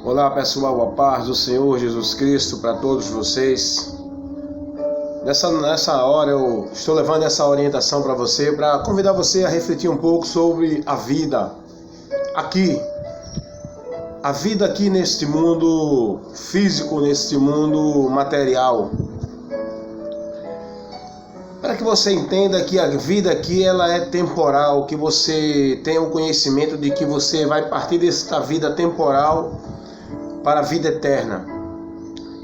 Olá pessoal, a paz do Senhor Jesus Cristo para todos vocês. Nessa hora eu estou levando essa orientação para você, para convidar você a refletir um pouco sobre a vida aqui. A vida aqui neste mundo físico, neste mundo material. Para que você entenda que a vida aqui ela é temporal, que você tenha o conhecimento de que você vai partir desta vida temporal para a vida eterna.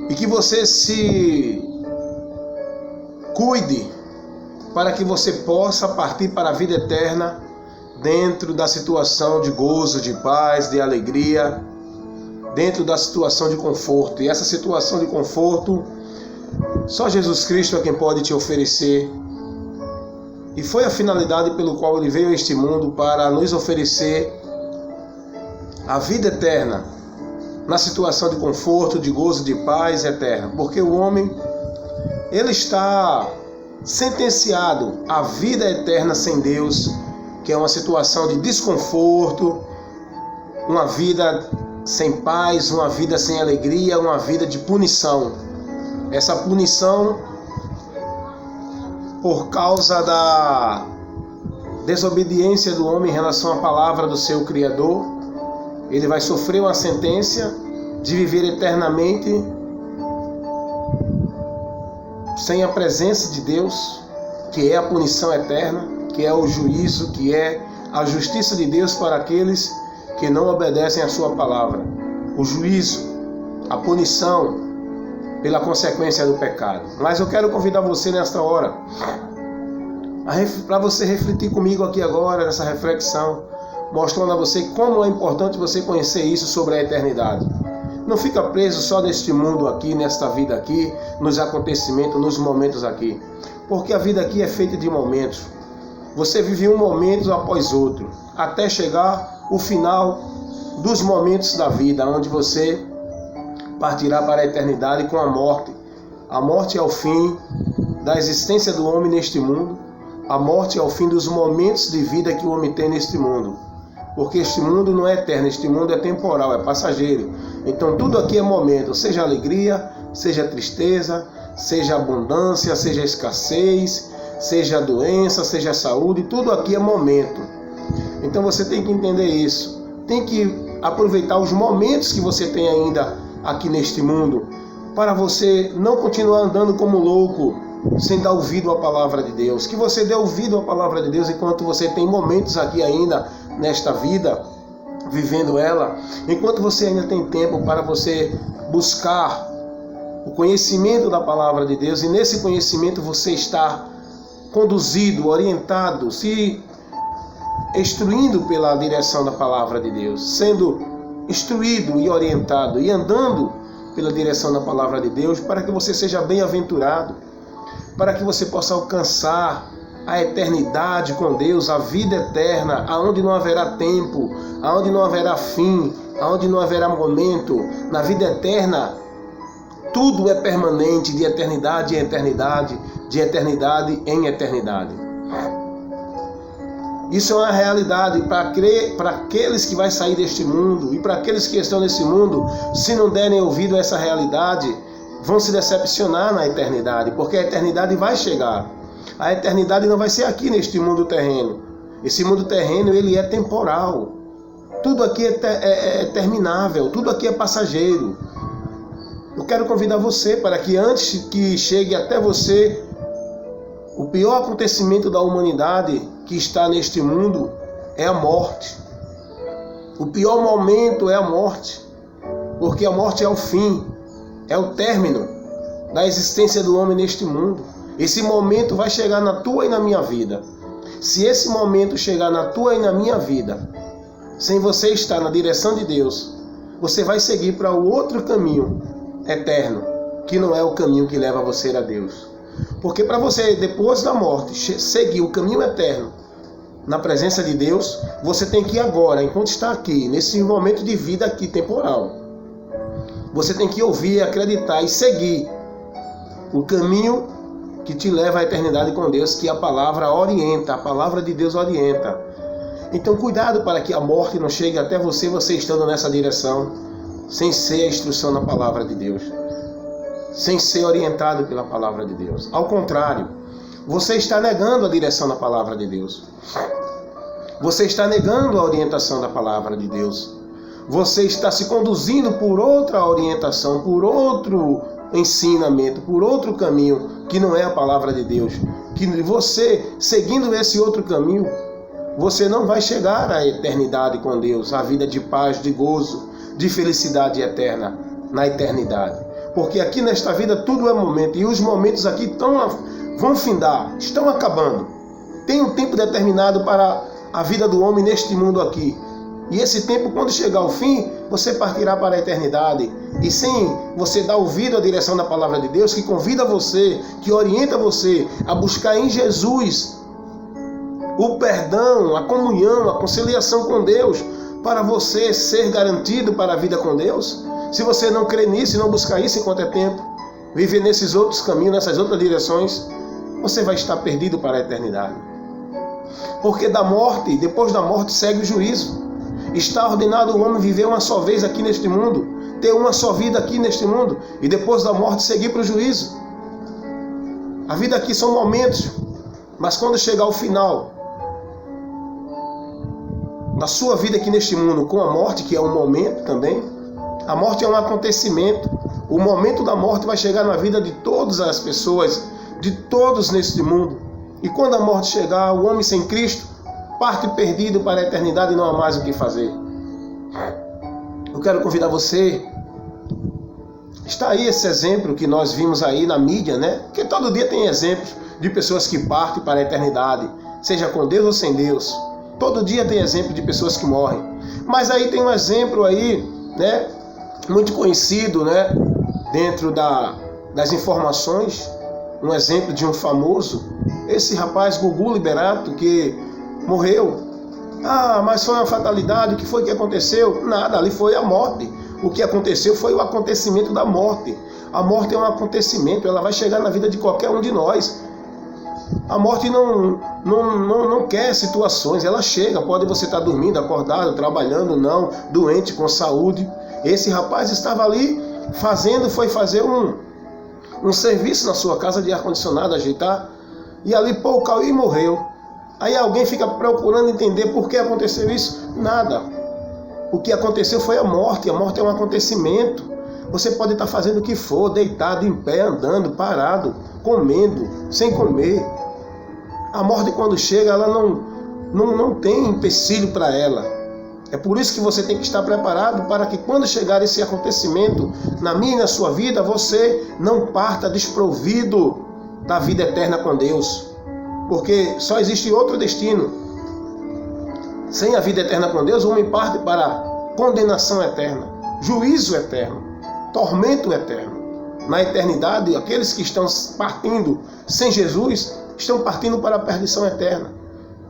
E que você se cuide para que você possa partir para a vida eterna dentro da situação de gozo, de paz, de alegria, dentro da situação de conforto. E essa situação de conforto, só Jesus Cristo é quem pode te oferecer. E foi a finalidade pelo qual Ele veio a este mundo, para nos oferecer a vida eterna, na situação de conforto, de gozo, de paz eterna. Porque o homem, ele está sentenciado à vida eterna sem Deus, que é uma situação de desconforto, uma vida sem paz, uma vida sem alegria, uma vida de punição. Essa punição por causa da desobediência do homem em relação à palavra do seu Criador. Ele vai sofrer uma sentença de viver eternamente sem a presença de Deus, que é a punição eterna, que é o juízo, que é a justiça de Deus para aqueles que não obedecem à sua palavra. O juízo, a punição pela consequência do pecado. Mas eu quero convidar você nesta hora para você refletir comigo aqui agora, nessa reflexão, mostrando a você como é importante você conhecer isso sobre a eternidade. Não fica preso só neste mundo aqui, nesta vida aqui, nos acontecimentos, nos momentos aqui. Porque a vida aqui é feita de momentos. Você vive um momento após outro, até chegar o final dos momentos da vida, onde você partirá para a eternidade com a morte. A morte é o fim da existência do homem neste mundo. A morte é o fim dos momentos de vida que o homem tem neste mundo. Porque este mundo não é eterno, este mundo é temporal, é passageiro. Então tudo aqui é momento, seja alegria, seja tristeza, seja abundância, seja escassez, seja doença, seja saúde, tudo aqui é momento. Então você tem que entender isso. Tem que aproveitar os momentos que você tem ainda aqui neste mundo, para você não continuar andando como louco, sem dar ouvido à palavra de Deus. Que você dê ouvido à palavra de Deus enquanto você tem momentos aqui ainda nesta vida, vivendo ela, enquanto você ainda tem tempo para você buscar o conhecimento da palavra de Deus, e nesse conhecimento você está conduzido, orientado, se instruindo pela direção da palavra de Deus, sendo instruído e orientado e andando pela direção da palavra de Deus, para que você seja bem-aventurado, para que você possa alcançar a eternidade com Deus, a vida eterna, aonde não haverá tempo, aonde não haverá fim, aonde não haverá momento. Na vida eterna, tudo é permanente, de eternidade em eternidade, de eternidade em eternidade. Isso é uma realidade para aqueles que vão sair deste mundo, e para aqueles que estão nesse mundo, se não derem ouvido a essa realidade, vão se decepcionar na eternidade, porque a eternidade vai chegar. A eternidade não vai ser aqui neste mundo terreno. Esse mundo terreno, ele é temporal. Tudo aqui é terminável, tudo aqui é passageiro. Eu quero convidar você para que antes que chegue até você o pior acontecimento da humanidade que está neste mundo é a morte. O pior momento é a morte, porque a morte é o fim, é o término da existência do homem neste mundo. Esse momento vai chegar na tua e na minha vida. Se esse momento chegar na tua e na minha vida, sem você estar na direção de Deus, você vai seguir para o outro caminho eterno, que não é o caminho que leva você a Deus. Porque para você, depois da morte, seguir o caminho eterno na presença de Deus, você tem que ir agora, enquanto está aqui, nesse momento de vida aqui temporal, você tem que ouvir, acreditar e seguir o caminho que te leva à eternidade com Deus, que a palavra orienta, a palavra de Deus orienta. Então cuidado para que a morte não chegue até você estando nessa direção, sem ser a instrução na palavra de Deus, sem ser orientado pela palavra de Deus. Ao contrário, você está negando a direção da palavra de Deus. Você está negando a orientação da palavra de Deus. Você está se conduzindo por outra orientação, por outro ensinamento, por outro caminho que não é a palavra de Deus. Que você, seguindo esse outro caminho, você não vai chegar à eternidade com Deus, à vida de paz, de gozo, de felicidade eterna na eternidade. Porque aqui nesta vida tudo é momento, e os momentos aqui vão findar, estão acabando. Tem um tempo determinado para a vida do homem neste mundo aqui. E esse tempo, quando chegar ao fim, você partirá para a eternidade. E sem você dar ouvido à direção da palavra de Deus, que convida você, que orienta você a buscar em Jesus o perdão, a comunhão, a conciliação com Deus, para você ser garantido para a vida com Deus. Se você não crê nisso e não buscar isso enquanto é tempo, viver nesses outros caminhos, nessas outras direções, você vai estar perdido para a eternidade. Porque da morte, depois da morte, segue o juízo. Está ordenado o homem viver uma só vez aqui neste mundo, ter uma só vida aqui neste mundo, e depois da morte seguir para o juízo. A vida aqui são momentos, mas quando chegar ao final da sua vida aqui neste mundo, com a morte, que é um momento também, a morte é um acontecimento. O momento da morte vai chegar na vida de todas as pessoas, de todos neste mundo. E quando a morte chegar, o homem sem Cristo parte perdido para a eternidade e não há mais o que fazer. Eu quero convidar você. Está aí esse exemplo que nós vimos aí na mídia, né? Porque todo dia tem exemplos de pessoas que partem para a eternidade, seja com Deus ou sem Deus. Todo dia tem exemplo de pessoas que morrem. Mas aí tem um exemplo aí, né? Muito conhecido, né? Dentro das informações, um exemplo de um famoso, esse rapaz Gugu Liberato, que morreu. Mas foi uma fatalidade, o que foi que aconteceu? Nada, ali foi a morte. O que aconteceu foi o acontecimento da morte. A morte é um acontecimento, ela vai chegar na vida de qualquer um de nós. A morte não quer situações, ela chega, pode você estar dormindo, acordado, trabalhando, não, doente, com saúde. Esse rapaz estava ali foi fazer um serviço na sua casa de ar-condicionado, ajeitar, e ali caiu e morreu. Aí alguém fica procurando entender por que aconteceu isso. Nada. O que aconteceu foi a morte. A morte é um acontecimento. Você pode estar fazendo o que for, deitado, em pé, andando, parado, comendo, sem comer. A morte, quando chega, ela não tem empecilho para ela. É por isso que você tem que estar preparado para que quando chegar esse acontecimento na minha e na sua vida, você não parta desprovido da vida eterna com Deus. Porque só existe outro destino. Sem a vida eterna com Deus, o homem parte para condenação eterna, juízo eterno, tormento eterno. Na eternidade, aqueles que estão partindo sem Jesus, estão partindo para a perdição eterna.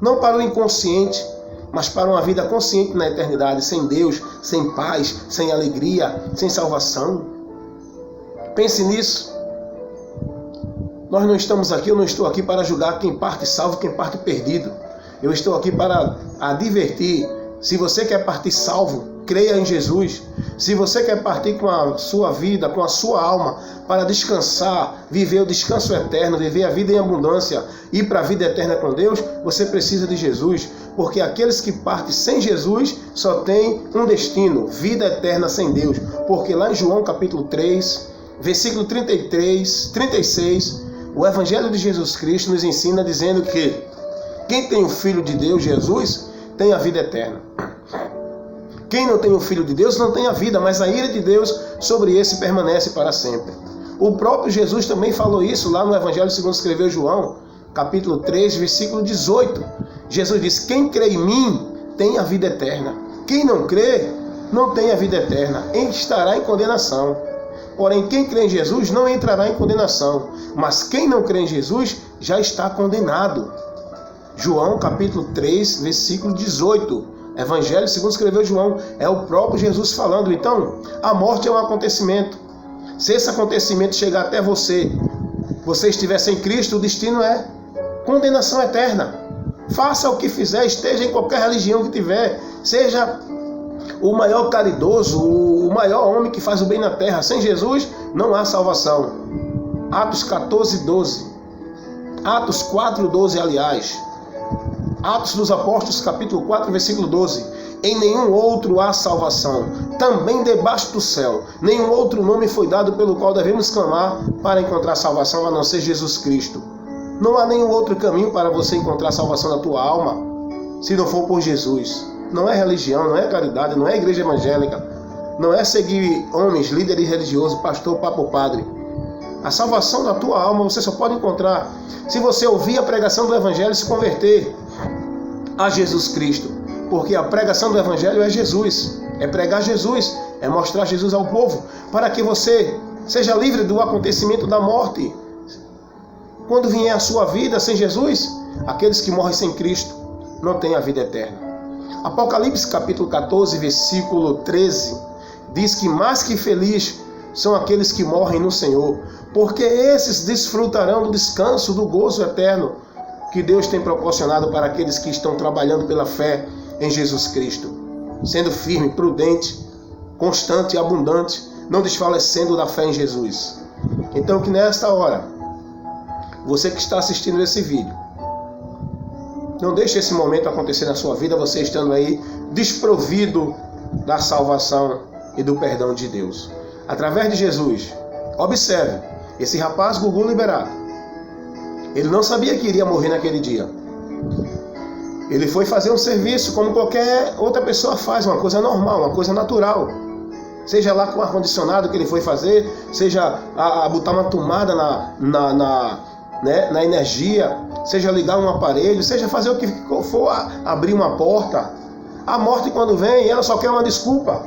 Não para o inconsciente, mas para uma vida consciente na eternidade, sem Deus, sem paz, sem alegria, sem salvação. Pense nisso. Nós não estamos aqui, eu não estou aqui para julgar quem parte salvo e quem parte perdido. Eu estou aqui para advertir. Se você quer partir salvo, creia em Jesus. Se você quer partir com a sua vida, com a sua alma, para descansar, viver o descanso eterno, viver a vida em abundância, ir para a vida eterna com Deus, você precisa de Jesus. Porque aqueles que partem sem Jesus só têm um destino, vida eterna sem Deus. Porque lá em João capítulo 3, versículo 33, 36, o Evangelho de Jesus Cristo nos ensina dizendo que quem tem o Filho de Deus, Jesus, tem a vida eterna. Quem não tem o Filho de Deus não tem a vida, mas a ira de Deus sobre esse permanece para sempre. O próprio Jesus também falou isso lá no Evangelho segundo escreveu João, capítulo 3, versículo 18. Jesus diz, quem crê em mim tem a vida eterna. Quem não crê, não tem a vida eterna, estará em condenação. Porém, quem crê em Jesus não entrará em condenação, mas quem não crê em Jesus já está condenado. João capítulo 3, versículo 18. Evangelho segundo escreveu João, é o próprio Jesus falando. Então, a morte é um acontecimento. Se esse acontecimento chegar até você estiver sem Cristo, o destino é condenação eterna. Faça o que fizer, esteja em qualquer religião que tiver, seja o maior caridoso, o maior homem que faz o bem na terra. Sem Jesus não há salvação. Atos 14:12. Atos 4:12, aliás. Atos dos Apóstolos, capítulo 4, versículo 12. Em nenhum outro há salvação, também debaixo do céu. Nenhum outro nome foi dado pelo qual devemos clamar para encontrar salvação, a não ser Jesus Cristo. Não há nenhum outro caminho para você encontrar salvação da tua alma, se não for por Jesus. Não é religião, não é caridade, não é igreja evangélica, não é seguir homens, líderes religiosos, pastor, papo, padre. A salvação da tua alma você só pode encontrar se você ouvir a pregação do Evangelho e se converter a Jesus Cristo. Porque a pregação do Evangelho é Jesus, é pregar Jesus, é mostrar Jesus ao povo, para que você seja livre do acontecimento da morte. Quando vier a sua vida sem Jesus, aqueles que morrem sem Cristo não têm a vida eterna. Apocalipse capítulo 14, versículo 13, diz que mais que feliz são aqueles que morrem no Senhor, porque esses desfrutarão do descanso, do gozo eterno que Deus tem proporcionado para aqueles que estão trabalhando pela fé em Jesus Cristo, sendo firme, prudente, constante e abundante, não desfalecendo da fé em Jesus. Então que nesta hora, você que está assistindo esse vídeo, não deixe esse momento acontecer na sua vida, você estando aí desprovido da salvação e do perdão de Deus. Através de Jesus, observe, esse rapaz Gugu Liberato, ele não sabia que iria morrer naquele dia. Ele foi fazer um serviço como qualquer outra pessoa faz, uma coisa normal, uma coisa natural. Seja lá com o ar-condicionado que ele foi fazer, seja a botar uma tomada na energia, seja ligar um aparelho, seja fazer o que for, abrir uma porta. A morte quando vem, ela só quer uma desculpa.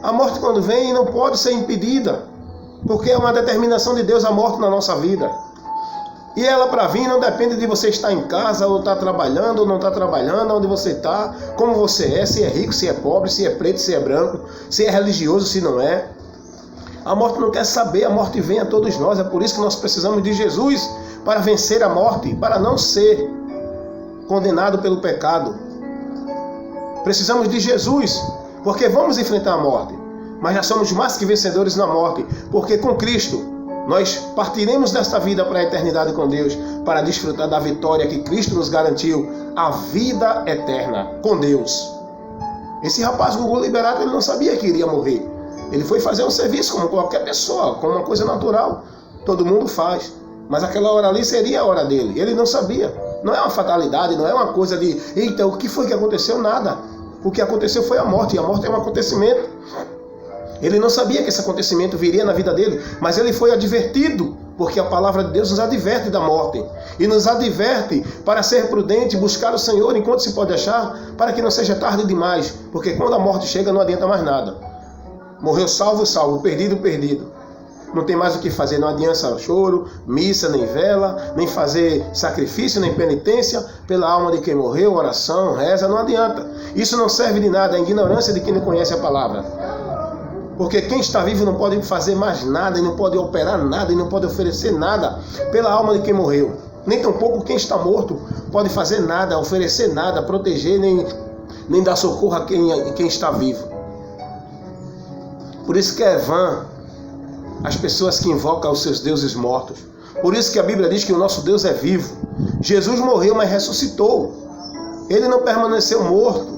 A morte quando vem não pode ser impedida, porque é uma determinação de Deus a morte na nossa vida. E ela para vir não depende de você estar em casa, ou estar trabalhando, ou não estar trabalhando, onde você está, como você é, se é rico, se é pobre, se é preto, se é branco, se é religioso, se não é. A morte não quer saber, a morte vem a todos nós. É por isso que nós precisamos de Jesus para vencer a morte, para não ser condenado pelo pecado. Precisamos de Jesus, porque vamos enfrentar a morte, mas já somos mais que vencedores na morte, porque com Cristo nós partiremos desta vida para a eternidade com Deus, para desfrutar da vitória que Cristo nos garantiu, a vida eterna com Deus. Esse rapaz Gugu Liberato, ele não sabia que iria morrer. Ele foi fazer um serviço como qualquer pessoa, como uma coisa natural. Todo mundo faz. Mas aquela hora ali seria a hora dele. Ele não sabia. Não é uma fatalidade, não é uma coisa de, eita, o que foi que aconteceu? Nada. O que aconteceu foi a morte, e a morte é um acontecimento. Ele não sabia que esse acontecimento viria na vida dele, mas ele foi advertido, porque a palavra de Deus nos adverte da morte. E nos adverte para ser prudente, buscar o Senhor enquanto se pode achar, para que não seja tarde demais, porque quando a morte chega não adianta mais nada. Morreu salvo, salvo, perdido, perdido. Não tem mais o que fazer, não adianta choro, missa, nem vela, nem fazer sacrifício, nem penitência pela alma de quem morreu, oração, reza, não adianta. Isso não serve de nada, é a ignorância de quem não conhece a palavra. Porque quem está vivo não pode fazer mais nada, e não pode operar nada, e não pode oferecer nada pela alma de quem morreu. Nem tampouco quem está morto pode fazer nada, oferecer nada, proteger, nem dar socorro a quem está vivo. Por isso que é vã as pessoas que invocam os seus deuses mortos. Por isso que a Bíblia diz que o nosso Deus é vivo. Jesus morreu, mas ressuscitou. Ele não permaneceu morto.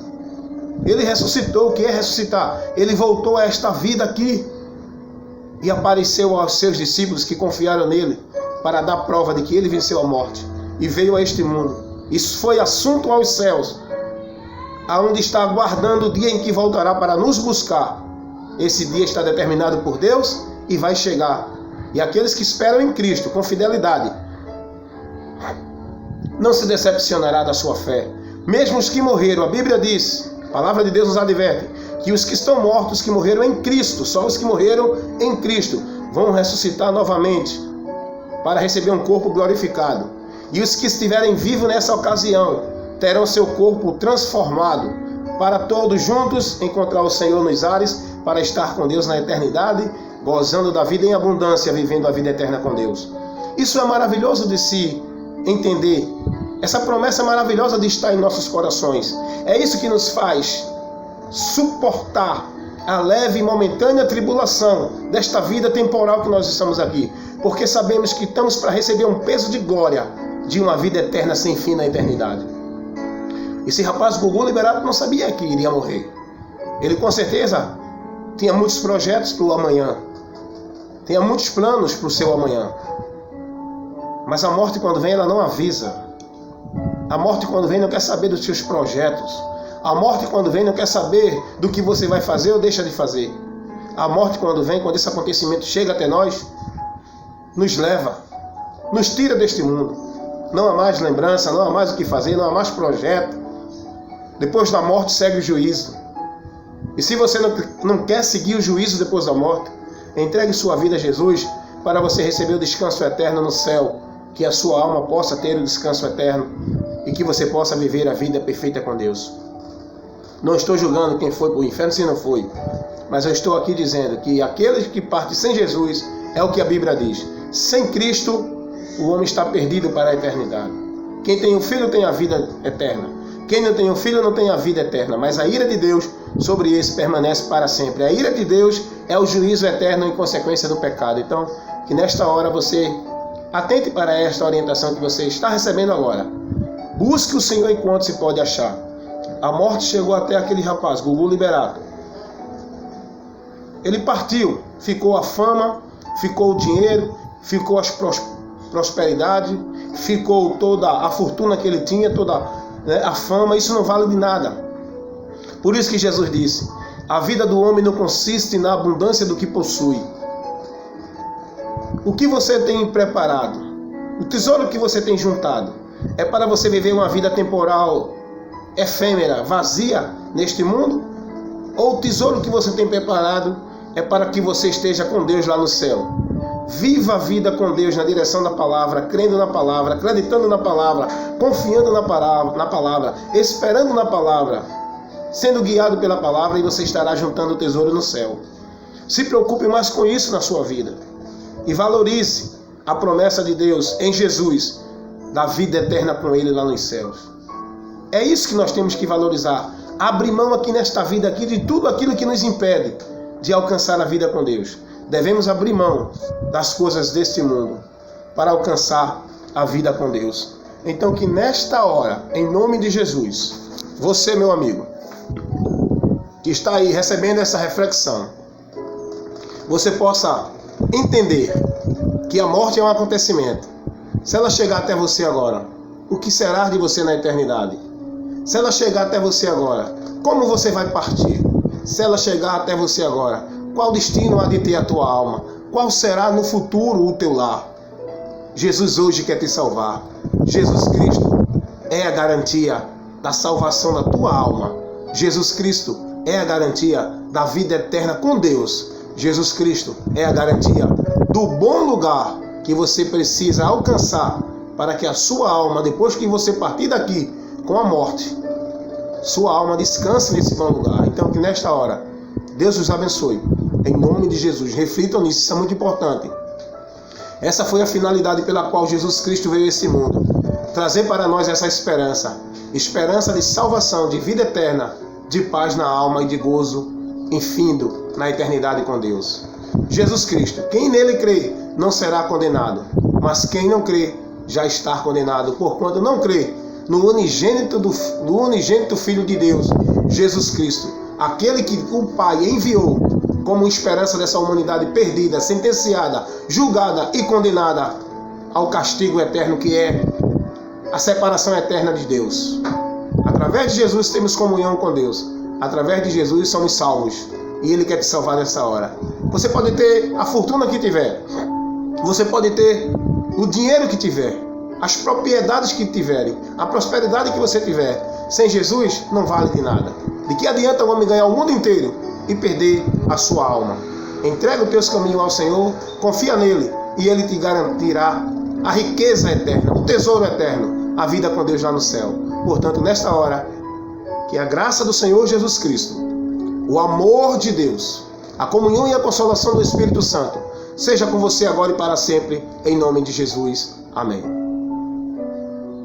Ele ressuscitou. O que é ressuscitar? Ele voltou a esta vida aqui e apareceu aos seus discípulos que confiaram nele para dar prova de que ele venceu a morte e veio a este mundo. Isso foi assunto aos céus, aonde está aguardando o dia em que voltará para nos buscar. Esse dia está determinado por Deus e vai chegar. E aqueles que esperam em Cristo com fidelidade não se decepcionará da sua fé. Mesmo os que morreram, a Bíblia diz, a palavra de Deus nos adverte, que os que estão mortos, que morreram em Cristo, só os que morreram em Cristo, vão ressuscitar novamente para receber um corpo glorificado. E os que estiverem vivos nessa ocasião terão seu corpo transformado para todos juntos encontrar o Senhor nos ares, para estar com Deus na eternidade, gozando da vida em abundância, vivendo a vida eterna com Deus. Isso é maravilhoso de se entender, Essa promessa maravilhosa de estar em nossos corações. É isso que nos faz suportar a leve e momentânea tribulação desta vida temporal que nós estamos aqui. Porque sabemos que estamos para receber um peso de glória de uma vida eterna sem fim na eternidade. Esse rapaz Gugu Liberato não sabia que iria morrer. Ele com certeza tinha muitos projetos para o amanhã. Tinha muitos planos para o seu amanhã. Mas a morte, quando vem, ela não avisa. A morte, quando vem, não quer saber dos seus projetos. A morte, quando vem, não quer saber do que você vai fazer ou deixa de fazer. A morte, quando vem, quando esse acontecimento chega até nós, nos leva, nos tira deste mundo. Não há mais lembrança, não há mais o que fazer, não há mais projeto. Depois da morte segue o juízo. E se você não quer seguir o juízo depois da morte, entregue sua vida a Jesus para você receber o descanso eterno no céu, que a sua alma possa ter o descanso eterno e que você possa viver a vida perfeita com Deus. Não estou julgando quem foi para o inferno se não foi, mas eu estou aqui dizendo que aqueles que partem sem Jesus é o que a Bíblia diz. Sem Cristo, o homem está perdido para a eternidade. Quem tem o Filho tem a vida eterna. Quem não tem o Filho não tem a vida eterna, mas a ira de Deus sobre esse permanece para sempre. A ira de Deus é o juízo eterno em consequência do pecado. Então, que nesta hora você atente para esta orientação que você está recebendo agora. Busque o Senhor enquanto se pode achar. A morte chegou até aquele rapaz, Gugu Liberato. Ele partiu, ficou a fama, ficou o dinheiro, ficou a prosperidade, ficou toda a fortuna que ele tinha, toda a fama. Isso não vale de nada. Por isso que Jesus disse: a vida do homem não consiste na abundância do que possui. O que você tem preparado, o tesouro que você tem juntado, é para você viver uma vida temporal, efêmera, vazia neste mundo? Ou o tesouro que você tem preparado é para que você esteja com Deus lá no céu? Viva a vida com Deus na direção da palavra, crendo na palavra, acreditando na palavra, confiando na palavra, esperando na palavra, sendo guiado pela palavra, e você estará juntando o tesouro no céu. Se preocupe mais com isso na sua vida e valorize a promessa de Deus em Jesus, da vida eterna com Ele lá nos céus. É isso que nós temos que valorizar. Abrir mão aqui nesta vida aqui de tudo aquilo que nos impede de alcançar a vida com Deus. Devemos abrir mão das coisas deste mundo para alcançar a vida com Deus. Então que nesta hora, em nome de Jesus, você, meu amigo, que está aí recebendo essa reflexão, você possa entender que a morte é um acontecimento. Se ela chegar até você agora, o que será de você na eternidade? Se ela chegar até você agora, como você vai partir? Se ela chegar até você agora, qual destino há de ter a tua alma? Qual será no futuro o teu lar? Jesus hoje quer te salvar. Jesus Cristo é a garantia da salvação da tua alma. Jesus Cristo é a garantia da vida eterna com Deus. Jesus Cristo é a garantia do bom lugar que você precisa alcançar para que a sua alma, depois que você partir daqui com a morte, sua alma descanse nesse bom lugar. Então que nesta hora, Deus os abençoe. Em nome de Jesus, reflitam nisso, isso é muito importante. Essa foi a finalidade pela qual Jesus Cristo veio a esse mundo. Trazer para nós essa esperança. Esperança de salvação, de vida eterna, de paz na alma e de gozo infindo na eternidade com Deus. Jesus Cristo, quem nele crê, não será condenado. Mas quem não crê, já está condenado, porquanto não crê no unigênito Filho de Deus, Jesus Cristo, aquele que o Pai enviou como esperança dessa humanidade perdida, sentenciada, julgada e condenada ao castigo eterno, que é a separação eterna de Deus. Através de Jesus temos comunhão com Deus. Através de Jesus somos salvos. E Ele quer te salvar nessa hora. Você pode ter a fortuna que tiver. Você pode ter o dinheiro que tiver. As propriedades que tiverem. A prosperidade que você tiver. Sem Jesus não vale de nada. De que adianta o homem ganhar o mundo inteiro e perder a sua alma? Entrega os teus caminhos ao Senhor. Confia nele. E Ele te garantirá a riqueza eterna. O tesouro eterno. A vida com Deus lá no céu. Portanto, nesta hora, que a graça do Senhor Jesus Cristo, o amor de Deus, a comunhão e a consolação do Espírito Santo seja com você agora e para sempre, em nome de Jesus. Amém.